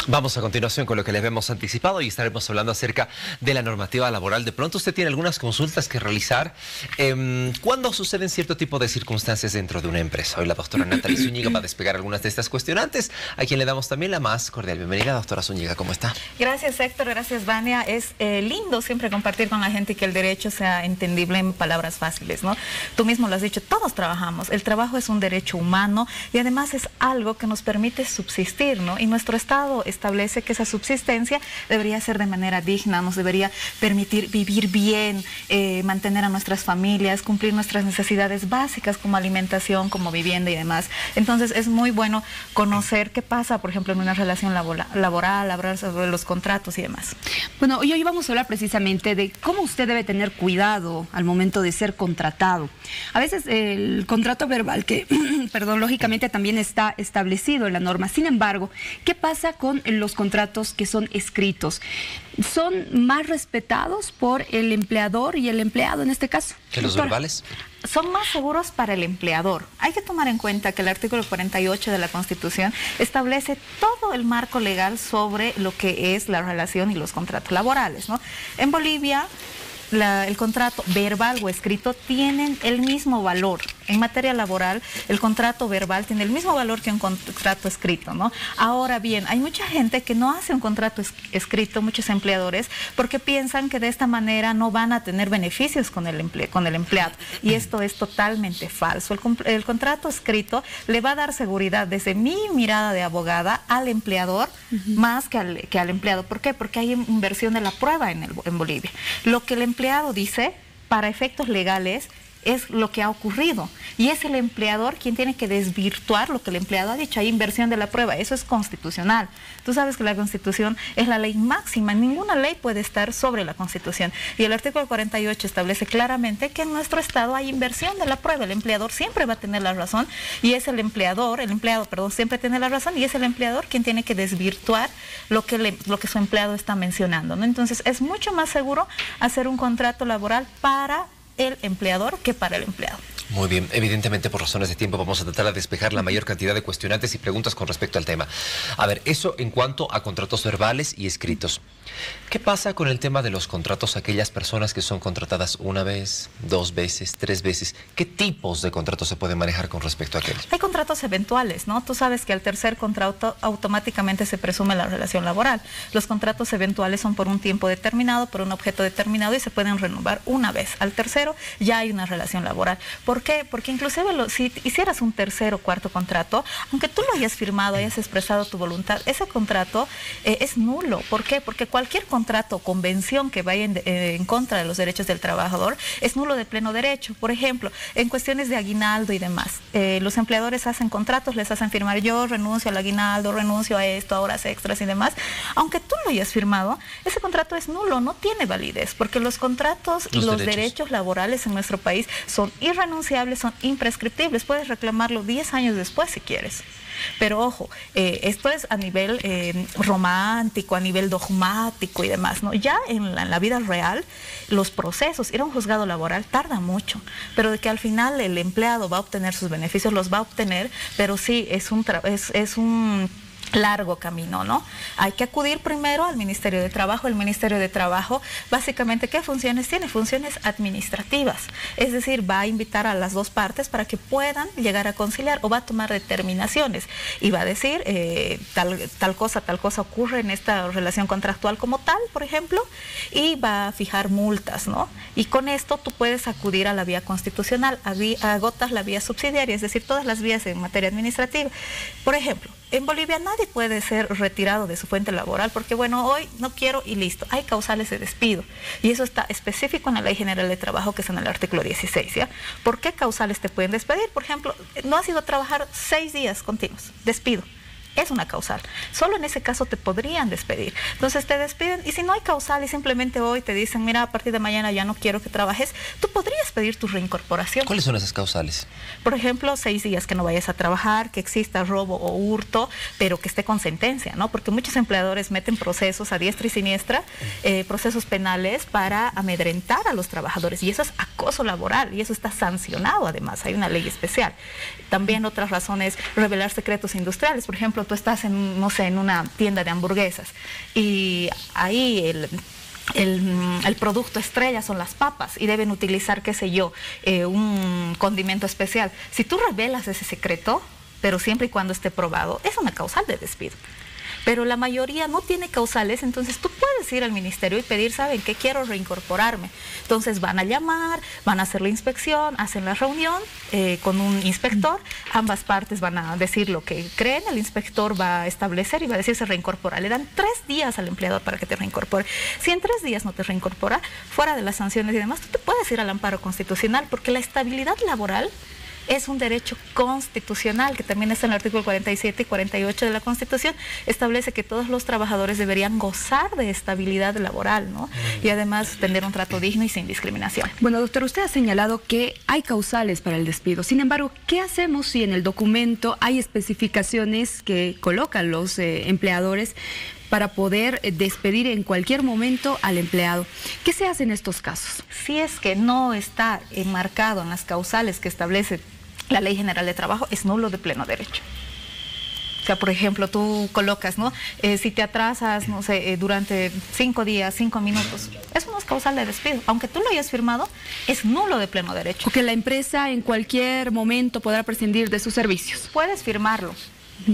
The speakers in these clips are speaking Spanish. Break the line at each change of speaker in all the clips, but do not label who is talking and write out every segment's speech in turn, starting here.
Vamos a continuación con lo que les habíamos anticipado y estaremos hablando acerca de la normativa laboral. De pronto usted tiene algunas consultas que realizar. ¿Cuándo suceden cierto tipo de circunstancias dentro de una empresa? Hoy la doctora Natalie Zúñiga va a despegar algunas de estas cuestionantes, a quien le damos también la más cordial bienvenida. Doctora Zúñiga, ¿cómo está?
Gracias, Héctor. Gracias, Vania. Es lindo siempre compartir con la gente y que el derecho sea entendible en palabras fáciles, ¿no? Tú mismo lo has dicho, todos trabajamos. El trabajo es un derecho humano y además es algo que nos permite subsistir, ¿no? Y nuestro Estado establece que esa subsistencia debería ser de manera digna, nos debería permitir vivir bien, mantener a nuestras familias, cumplir nuestras necesidades básicas como alimentación, como vivienda y demás. Entonces es muy bueno conocer qué pasa, por ejemplo, en una relación laboral, hablar sobre los contratos y demás.
Bueno, hoy vamos a hablar precisamente de cómo usted debe tener cuidado al momento de ser contratado. A veces el contrato verbal, que, perdón, lógicamente también está establecido en la norma. Sin embargo, ¿qué pasa con los contratos que son escritos? ¿Son más respetados por el empleador y el empleado en este caso?
¿Que los verbales?
Son más seguros para el empleador. Hay que tomar en cuenta que el artículo 48 de la Constitución establece todo el marco legal sobre lo que es la relación y los contratos laborales, ¿no? En Bolivia, el contrato verbal o escrito tienen el mismo valor. En materia laboral, el contrato verbal tiene el mismo valor que un contrato escrito, ¿no? Ahora bien, hay mucha gente que no hace un contrato escrito, muchos empleadores, porque piensan que de esta manera no van a tener beneficios con el empleado. Y esto es totalmente falso. El contrato escrito le va a dar seguridad, desde mi mirada de abogada, al empleador más que al empleado. ¿Por qué? Porque hay inversión de la prueba en Bolivia. Lo que el empleado dice, para efectos legales, es lo que ha ocurrido y es el empleador quien tiene que desvirtuar lo que el empleado ha dicho. Hay inversión de la prueba, eso es constitucional. Tú sabes que la Constitución es la ley máxima, ninguna ley puede estar sobre la Constitución y el artículo 48 establece claramente que en nuestro Estado hay inversión de la prueba. El empleador siempre va a tener la razón y es el empleado, perdón, siempre tiene la razón y es el empleador quien tiene que desvirtuar lo que su empleado está mencionando, ¿no? Entonces es mucho más seguro hacer un contrato laboral para el empleador que para el empleado.
Muy bien, evidentemente por razones de tiempo vamos a tratar de despejar la mayor cantidad de cuestionantes y preguntas con respecto al tema. A ver, eso en cuanto a contratos verbales y escritos. ¿Qué pasa con el tema de los contratos a aquellas personas que son contratadas una vez, dos veces, tres veces? ¿Qué tipos de contratos se pueden manejar con respecto a aquellos?
Hay contratos eventuales, ¿no? Tú sabes que al tercer contrato automáticamente se presume la relación laboral. Los contratos eventuales son por un tiempo determinado, por un objeto determinado y se pueden renovar una vez. Al tercero ya hay una relación laboral. ¿Por qué? Porque inclusive si hicieras un tercer o cuarto contrato, aunque tú lo hayas firmado, hayas expresado tu voluntad, ese contrato es nulo. ¿Por qué? Porque cualquier contrato o convención que vaya en contra de los derechos del trabajador es nulo de pleno derecho. Por ejemplo, en cuestiones de aguinaldo y demás, los empleadores hacen contratos, les hacen firmar: yo renuncio al aguinaldo, renuncio a esto, a horas extras y demás. Aunque tú lo hayas firmado, ese contrato es nulo, no tiene validez, porque los contratos y los derechos laborales en nuestro país son irrenunciables, son imprescriptibles. Puedes reclamarlo 10 años después si quieres. Pero ojo, esto es a nivel romántico, a nivel dogmático y demás, ¿no? Ya en la vida real, los procesos, ir a un juzgado laboral tarda mucho, pero de que al final el empleado va a obtener sus beneficios, los va a obtener, pero sí, es un largo camino, ¿no? Hay que acudir primero al Ministerio de Trabajo. El Ministerio de Trabajo, básicamente, ¿qué funciones tiene? Funciones administrativas. Es decir, va a invitar a las dos partes para que puedan llegar a conciliar o va a tomar determinaciones y va a decir tal cosa ocurre en esta relación contractual como tal, por ejemplo, y va a fijar multas, ¿no? Y con esto tú puedes acudir a la vía constitucional, agotas la vía subsidiaria, es decir, todas las vías en materia administrativa. Por ejemplo, en Bolivia nadie puede ser retirado de su fuente laboral porque, bueno, hoy no quiero y listo. Hay causales de despido y eso está específico en la Ley General de Trabajo, que es en el artículo 16, ¿ya? ¿Por qué causales te pueden despedir? Por ejemplo, no has ido a trabajar 6 días continuos, despido. Es una causal. Solo en ese caso te podrían despedir. Entonces te despiden y si no hay causal y simplemente hoy te dicen: mira, a partir de mañana ya no quiero que trabajes, tú podrías pedir tu reincorporación.
¿Cuáles son esas causales?
Por ejemplo, 6 días que no vayas a trabajar, que exista robo o hurto, pero que esté con sentencia, ¿no? Porque muchos empleadores meten procesos a diestra y siniestra, procesos penales para amedrentar a los trabajadores y eso es acoso laboral y eso está sancionado además, hay una ley especial. También otras razones, revelar secretos industriales. Por ejemplo, tú estás en, no sé, en una tienda de hamburguesas y ahí el producto estrella son las papas y deben utilizar, qué sé yo, un condimento especial. Si tú revelas ese secreto, pero siempre y cuando esté probado, es una causal de despido. Pero la mayoría no tiene causales, entonces tú puedes ir al ministerio y pedir, ¿saben qué? Quiero reincorporarme. Entonces van a llamar, van a hacer la inspección, hacen la reunión con un inspector, ambas partes van a decir lo que creen, el inspector va a establecer y va a decir se reincorpora. Le dan 3 días al empleador para que te reincorpore. Si en 3 días no te reincorpora, fuera de las sanciones y demás, tú te puedes ir al amparo constitucional, porque la estabilidad laboral es un derecho constitucional, que también está en el artículo 47 y 48 de la Constitución, establece que todos los trabajadores deberían gozar de estabilidad laboral, ¿no? Y además tener un trato digno y sin discriminación.
Bueno, doctor, usted ha señalado que hay causales para el despido. Sin embargo, ¿qué hacemos si en el documento hay especificaciones que colocan los empleadores para poder despedir en cualquier momento al empleado? ¿Qué se hace en estos casos?
Si es que no está enmarcado en las causales que establece la Ley General de Trabajo, es nulo de pleno derecho. O sea, por ejemplo, tú colocas, ¿no? Si te atrasas, no sé, durante 5 días, 5 minutos, eso no es causal de despido. Aunque tú lo hayas firmado, es nulo de pleno derecho.
Porque la empresa en cualquier momento podrá prescindir de sus servicios.
Puedes firmarlo,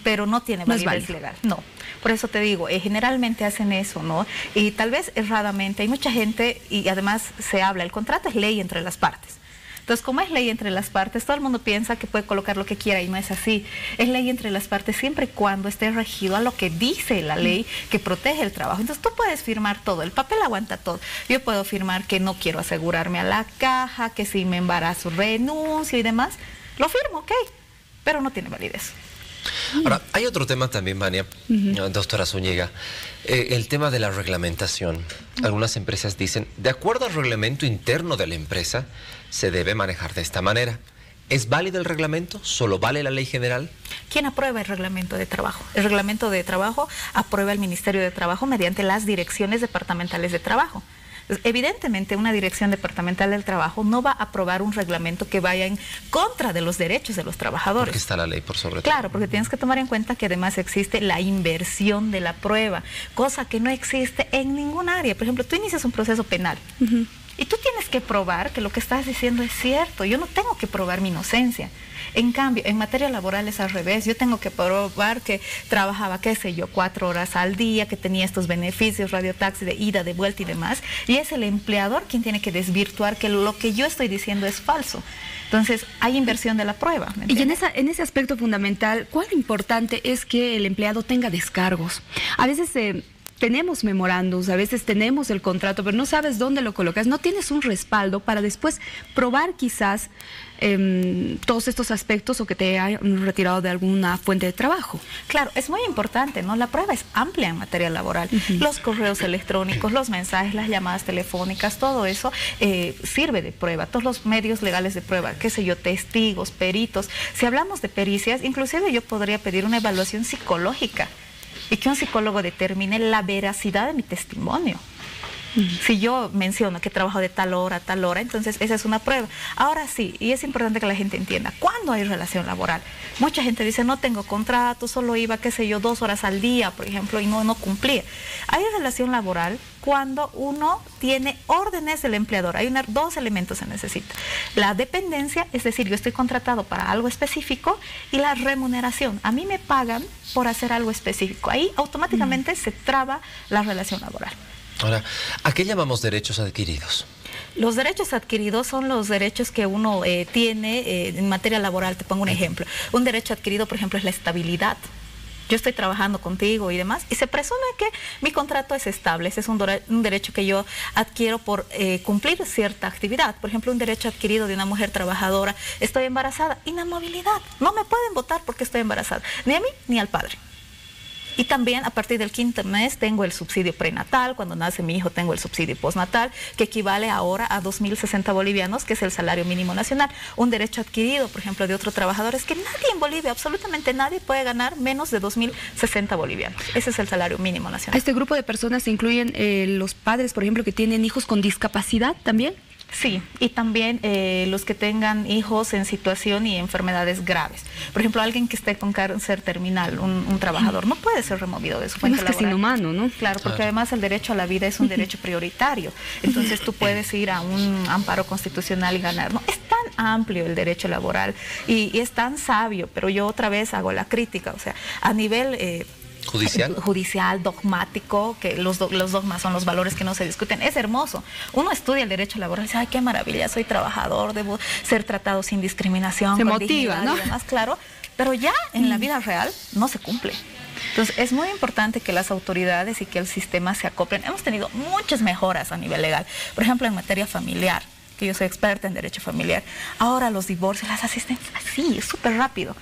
pero no tiene validez legal. No. Por eso te digo, generalmente hacen eso, ¿no? Y tal vez erradamente, hay mucha gente, y además se habla, el contrato es ley entre las partes. Entonces, como es ley entre las partes, todo el mundo piensa que puede colocar lo que quiera y no es así. Es ley entre las partes siempre y cuando esté regido a lo que dice la ley que protege el trabajo. Entonces, tú puedes firmar todo, el papel aguanta todo. Yo puedo firmar que no quiero asegurarme a la caja, que si me embarazo renuncio y demás. Lo firmo, ok, pero no tiene validez.
Ahora, hay otro tema también, Vania, doctora Zúñiga, el tema de la reglamentación. Algunas empresas dicen, de acuerdo al reglamento interno de la empresa, se debe manejar de esta manera. ¿Es válido el reglamento? ¿Solo vale la ley general?
¿Quién aprueba el reglamento de trabajo? El reglamento de trabajo aprueba el Ministerio de Trabajo mediante las direcciones departamentales de trabajo. Evidentemente, una dirección departamental del trabajo no va a aprobar un reglamento que vaya en contra de los derechos de los trabajadores.
Porque está la ley por sobre todo.
Claro, porque tienes que tomar en cuenta que además existe la inversión de la prueba, cosa que no existe en ningún área. Por ejemplo, tú inicias un proceso penal y tú tienes que probar que lo que estás diciendo es cierto. Yo no tengo que probar mi inocencia. En cambio, en materia laboral es al revés. Yo tengo que probar que trabajaba, qué sé yo, 4 horas al día, que tenía estos beneficios, radiotaxi de ida, de vuelta y demás. Y es el empleador quien tiene que desvirtuar que lo que yo estoy diciendo es falso. Entonces, hay inversión de la prueba.
Y en ese aspecto fundamental, ¿cuán importante es que el empleado tenga descargos? A veces tenemos memorándums, a veces tenemos el contrato, pero no sabes dónde lo colocas, no tienes un respaldo para después probar quizás todos estos aspectos o que te hayan retirado de alguna fuente de trabajo.
Claro, es muy importante, ¿no? La prueba es amplia en materia laboral. Los correos electrónicos, los mensajes, las llamadas telefónicas, todo eso sirve de prueba. Todos los medios legales de prueba, qué sé yo, testigos, peritos. Si hablamos de pericias, inclusive yo podría pedir una evaluación psicológica y que un psicólogo determine la veracidad de mi testimonio. Si yo menciono que trabajo de tal hora a tal hora, entonces esa es una prueba. Ahora sí, y es importante que la gente entienda, ¿cuándo hay relación laboral? Mucha gente dice, no tengo contrato, solo iba, qué sé yo, 2 horas al día, por ejemplo, y no cumplía. Hay relación laboral cuando uno tiene órdenes del empleador. Hay 2 elementos se necesita. La dependencia, es decir, yo estoy contratado para algo específico, y la remuneración. A mí me pagan por hacer algo específico. Ahí automáticamente se traba la relación laboral.
Ahora, ¿a qué llamamos derechos adquiridos?
Los derechos adquiridos son los derechos que uno tiene en materia laboral. Te pongo un ejemplo. Un derecho adquirido, por ejemplo, es la estabilidad. Yo estoy trabajando contigo y demás, y se presume que mi contrato es estable. Ese es un derecho que yo adquiero por cumplir cierta actividad. Por ejemplo, un derecho adquirido de una mujer trabajadora: estoy embarazada, inamovilidad. No me pueden votar porque estoy embarazada, ni a mí ni al padre. Y también a partir del 5º mes tengo el subsidio prenatal, cuando nace mi hijo tengo el subsidio postnatal, que equivale ahora a 2.060 bolivianos, que es el salario mínimo nacional. Un derecho adquirido, por ejemplo, de otro trabajador es que nadie en Bolivia, absolutamente nadie, puede ganar menos de 2.060 bolivianos. Ese es el salario mínimo nacional.
¿A este grupo de personas se incluyen los padres, por ejemplo, que tienen hijos con discapacidad también?
Sí, y también los que tengan hijos en situación y enfermedades graves. Por ejemplo, alguien que esté con cáncer terminal, un trabajador, no puede ser removido de su fuente laboral.
Es casi inhumano, ¿no?
Claro, porque además el derecho a la vida es un derecho prioritario. Entonces tú puedes ir a un amparo constitucional y ganar. No, es tan amplio el derecho laboral y es tan sabio, pero yo otra vez hago la crítica, o sea, a nivel... judicial, dogmático, que los dogmas son los valores que no se discuten. Es hermoso. Uno estudia el derecho laboral y dice, ay, qué maravilla, soy trabajador, debo ser tratado sin discriminación.
Se
con
motiva, ¿no?
Y demás, claro, pero ya en la vida real no se cumple. Entonces, es muy importante que las autoridades y que el sistema se acoplen. Hemos tenido muchas mejoras a nivel legal. Por ejemplo, en materia familiar, que yo soy experta en derecho familiar. Ahora los divorcios las asisten así, es súper rápido.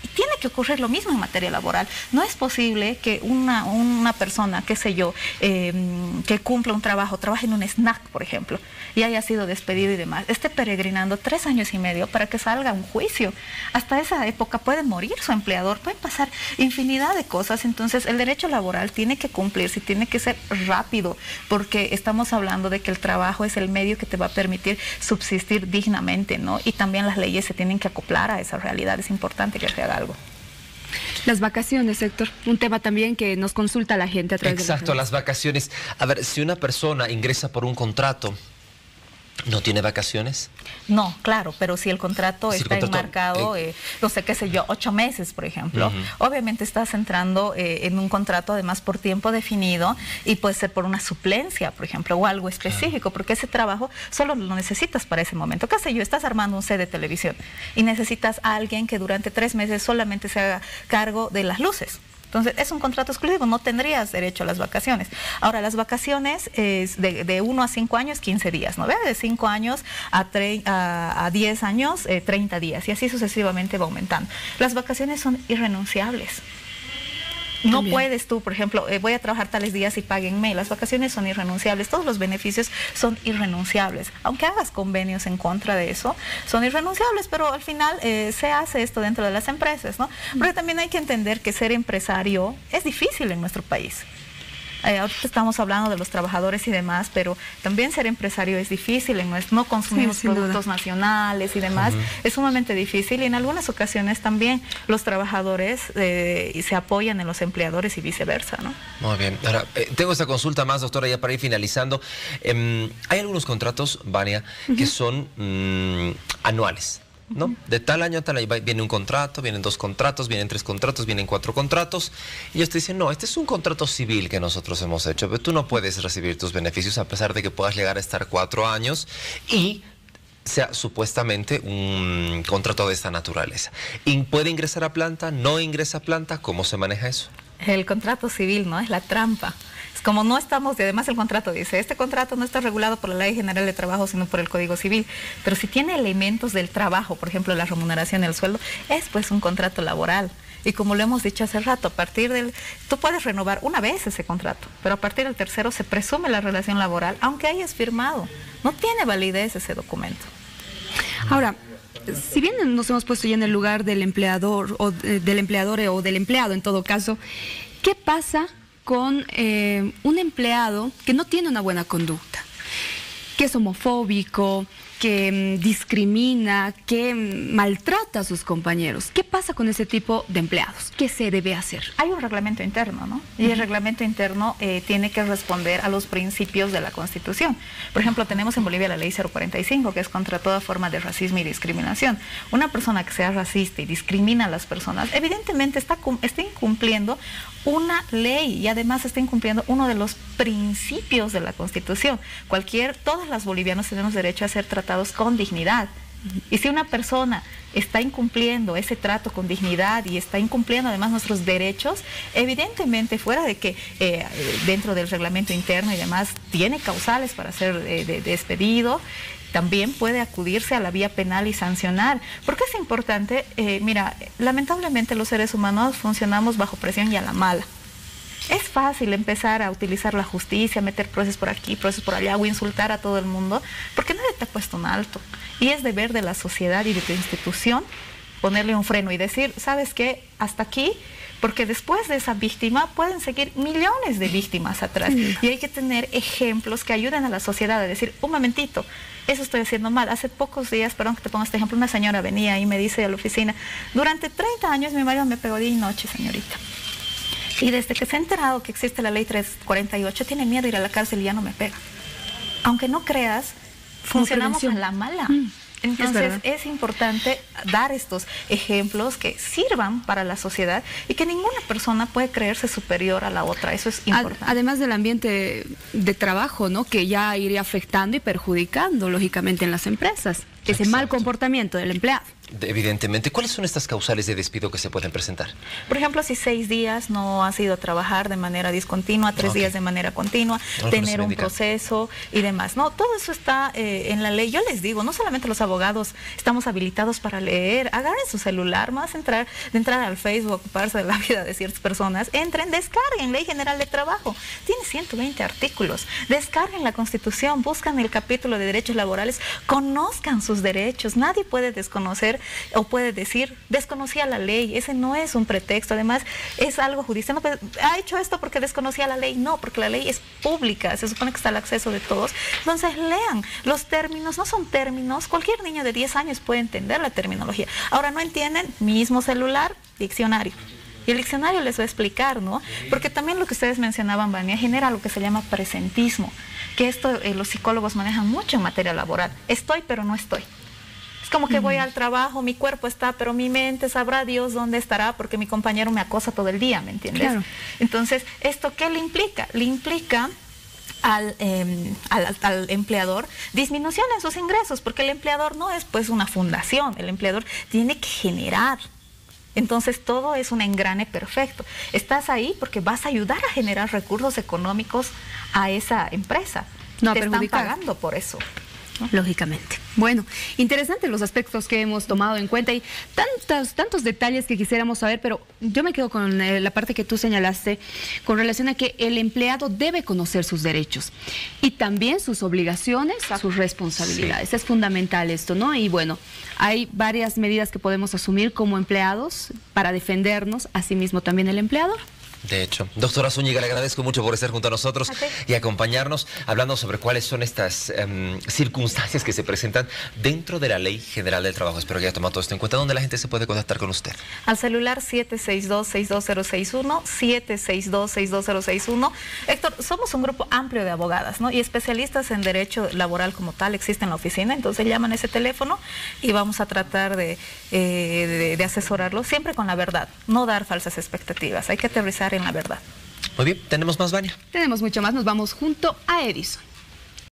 Y tiene que ocurrir lo mismo en materia laboral. No es posible que una persona, qué sé yo, que cumpla un trabajo, trabaje en un snack, por ejemplo, y haya sido despedido y demás, esté peregrinando 3 años y medio para que salga un juicio. Hasta esa época puede morir su empleador, pueden pasar infinidad de cosas. Entonces, el derecho laboral tiene que cumplirse, tiene que ser rápido, porque estamos hablando de que el trabajo es el medio que te va a permitir subsistir dignamente, ¿no? Y también las leyes se tienen que acoplar a esa realidad. Es importante que se haga algo.
Las vacaciones, Héctor, un tema también que nos consulta la gente a través de
Exacto, las vacaciones. A ver, si una persona ingresa por un contrato, ¿no tiene vacaciones?
No, claro, pero si el contrato está enmarcado, no sé, qué sé yo, 8 meses, por ejemplo, obviamente estás entrando en un contrato además por tiempo definido y puede ser por una suplencia, por ejemplo, o algo específico, porque ese trabajo solo lo necesitas para ese momento. Qué sé yo, estás armando un set de televisión y necesitas a alguien que durante 3 meses solamente se haga cargo de las luces. Entonces, es un contrato exclusivo, no tendrías derecho a las vacaciones. Ahora, las vacaciones es de 1 a 5 años, 15 días, ¿no? De 5 años a 10 años, 30 días, y así sucesivamente va aumentando. Las vacaciones son irrenunciables. No puedes tú, por ejemplo, voy a trabajar tales días y páguenme. Las vacaciones son irrenunciables, todos los beneficios son irrenunciables. Aunque hagas convenios en contra de eso, son irrenunciables, pero al final se hace esto dentro de las empresas, ¿no? Porque también hay que entender que ser empresario es difícil en nuestro país. Ahorita estamos hablando de los trabajadores y demás, pero también ser empresario es difícil, no consumimos productos nacionales y demás, es sumamente difícil, y en algunas ocasiones también los trabajadores se apoyan en los empleadores y viceversa, ¿no?
Muy bien. Ahora, tengo esta consulta más, doctora, ya para ir finalizando. Hay algunos contratos, Vania, que son anuales, ¿no? De tal año a tal año viene un contrato, vienen 2 contratos, vienen 3 contratos, vienen 4 contratos, y ellos te dicen, no, este es un contrato civil que nosotros hemos hecho, pero tú no puedes recibir tus beneficios a pesar de que puedas llegar a estar 4 años y sea supuestamente un contrato de esta naturaleza. ¿Puede ingresar a planta? ¿No ingresa a planta? ¿Cómo se maneja eso?
El contrato civil, ¿no? Es la trampa. Es como no estamos, y además el contrato dice, este contrato no está regulado por la Ley General de Trabajo, sino por el Código Civil. Pero si tiene elementos del trabajo, por ejemplo, la remuneración y el sueldo, es pues un contrato laboral. Y como lo hemos dicho hace rato, a partir tú puedes renovar una vez ese contrato, pero a partir del tercero se presume la relación laboral, aunque hayas firmado. No tiene validez ese documento.
Ahora, si bien nos hemos puesto ya en el lugar del empleador o del empleador o del empleado en todo caso, ¿qué pasa con un empleado que no tiene una buena conducta, que es homofóbico, que discrimina, que maltrata a sus compañeros? ¿Qué pasa con ese tipo de empleados? ¿Qué se debe hacer?
Hay un reglamento interno, ¿no? Y el reglamento interno tiene que responder a los principios de la Constitución. Por ejemplo, tenemos en Bolivia la Ley 045, que es contra toda forma de racismo y discriminación. Una persona que sea racista y discrimina a las personas, evidentemente está incumpliendo una ley y además está incumpliendo uno de los principios de la Constitución. Todas las bolivianas tenemos derecho a ser tratados con dignidad. Y si una persona está incumpliendo ese trato con dignidad y está incumpliendo además nuestros derechos, evidentemente fuera de que dentro del reglamento interno y demás tiene causales para ser despedido, también puede acudirse a la vía penal y sancionar. ¿Por qué es importante? Mira, lamentablemente los seres humanos funcionamos bajo presión y a la mala. Es fácil empezar a utilizar la justicia, meter procesos por aquí, procesos por allá o insultar a todo el mundo, porque nadie te ha puesto un alto. Y es deber de la sociedad y de tu institución ponerle un freno y decir, ¿sabes qué? Hasta aquí, porque después de esa víctima pueden seguir millones de víctimas atrás. Sí. Y hay que tener ejemplos que ayuden a la sociedad a decir, un momentito, eso estoy haciendo mal. Hace pocos días, perdón que te ponga este ejemplo, una señora venía y me dice a la oficina, durante 30 años mi marido me pegó día y noche, señorita. Y desde que se ha enterado que existe la ley 348, tiene miedo de ir a la cárcel y ya no me pega. Aunque no creas, funcionamos a la mala. Entonces es importante dar estos ejemplos que sirvan para la sociedad y que ninguna persona puede creerse superior a la otra. Eso es importante.
Además del ambiente de trabajo, ¿no? Que ya iría afectando y perjudicando, lógicamente, en las empresas. Ese mal comportamiento del empleado.
Evidentemente. ¿Cuáles son estas causales de despido que se pueden presentar?
Por ejemplo, si 6 días no has ido a trabajar de manera discontinua, 3 días de manera continua, tener un proceso y demás. No, todo eso está en la ley. Yo les digo, no solamente los abogados estamos habilitados para leer, agarren su celular, más de entrar al Facebook, ocuparse de la vida de ciertas personas, entren, descarguen Ley General de Trabajo. Tiene 120 artículos. Descarguen la Constitución, buscan el capítulo de derechos laborales, conozcan sus derechos. Nadie puede desconocer o puede decir, desconocía la ley. Ese no es un pretexto. Además, es algo judicial. No, ha hecho esto porque desconocía la ley. No, porque la ley es pública. Se supone que está al acceso de todos. Entonces, lean. Los términos no son términos. Cualquier niño de 10 años puede entender la terminología. Ahora, ¿no entienden? Mismo celular, diccionario. Y el diccionario les va a explicar, ¿no? Porque también lo que ustedes mencionaban, Vania, genera lo que se llama presentismo. Que esto los psicólogos manejan mucho en materia laboral. Estoy, pero no estoy. Como que voy al trabajo, mi cuerpo está, pero mi mente sabrá Dios dónde estará porque mi compañero me acosa todo el día, ¿me entiendes? Claro. Entonces, ¿esto qué le implica? Le implica al empleador disminución en sus ingresos, porque el empleador no es pues una fundación, el empleador tiene que generar. Entonces todo es un engrane perfecto. Estás ahí porque vas a ayudar a generar recursos económicos a esa empresa. No, te están pagando por eso.
Lógicamente. Bueno, interesantes los aspectos que hemos tomado en cuenta y tantos detalles que quisiéramos saber, pero yo me quedo con la parte que tú señalaste con relación a que el empleado debe conocer sus derechos y también sus obligaciones, sus responsabilidades. Sí. Es fundamental esto, ¿no? Y bueno, hay varias medidas que podemos asumir como empleados para defendernos, asimismo también el empleador.
De hecho, doctora Zúñiga, le agradezco mucho por estar junto a nosotros y acompañarnos hablando sobre cuáles son estas circunstancias que se presentan dentro de la Ley General del Trabajo. Espero que haya tomado todo esto en cuenta. ¿Dónde la gente se puede contactar con usted?
Al celular 762-62061, 762-62061. Héctor, somos un grupo amplio de abogadas, ¿no? Y especialistas en derecho laboral como tal existen en la oficina, entonces llaman a ese teléfono y vamos a tratar de asesorarlo siempre con la verdad, no dar falsas expectativas. Hay que aterrizar en la verdad.
Muy bien, ¿tenemos más, Vania?
Tenemos mucho más, nos vamos junto a Edison.